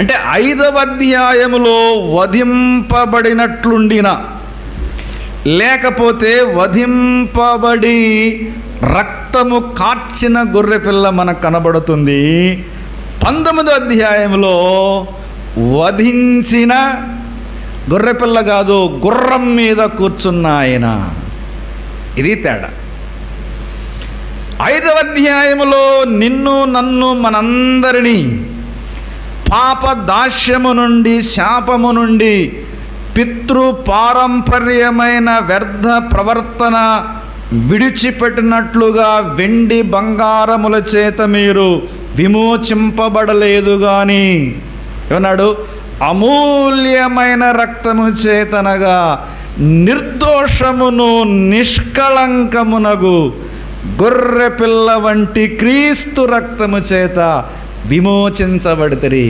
అంటే 5వ అధ్యాయములో వధింపబడినట్లుండిన, లేకపోతే వధింపబడి రక్తము కార్చిన గొర్రెపిల్ల మనకు కనబడుతుంది. 19వ అధ్యాయంలో వధించిన గొర్రెపిల్ల కాదు, గుర్రం మీద కూర్చున్న ఆయన. ఇది తేడా. 5వ అధ్యాయములో నిన్ను నన్ను మనందరినీ పాప దాస్యము నుండి, శాపము నుండి, పితృ పారంపర్యమైన వ్యర్థ ప్రవర్తన విడిచిపెట్టినట్లుగా వెండి బంగారముల చేత మీరు విమోచింపబడలేదు కానీ ఏమన్నాడు? అమూల్యమైన రక్తము చేతనగా నిర్దోషమును నిష్కళంకమునగు గొర్రెపిల్ల వంటి క్రీస్తు రక్తము చేత విమోచించబడితిరి.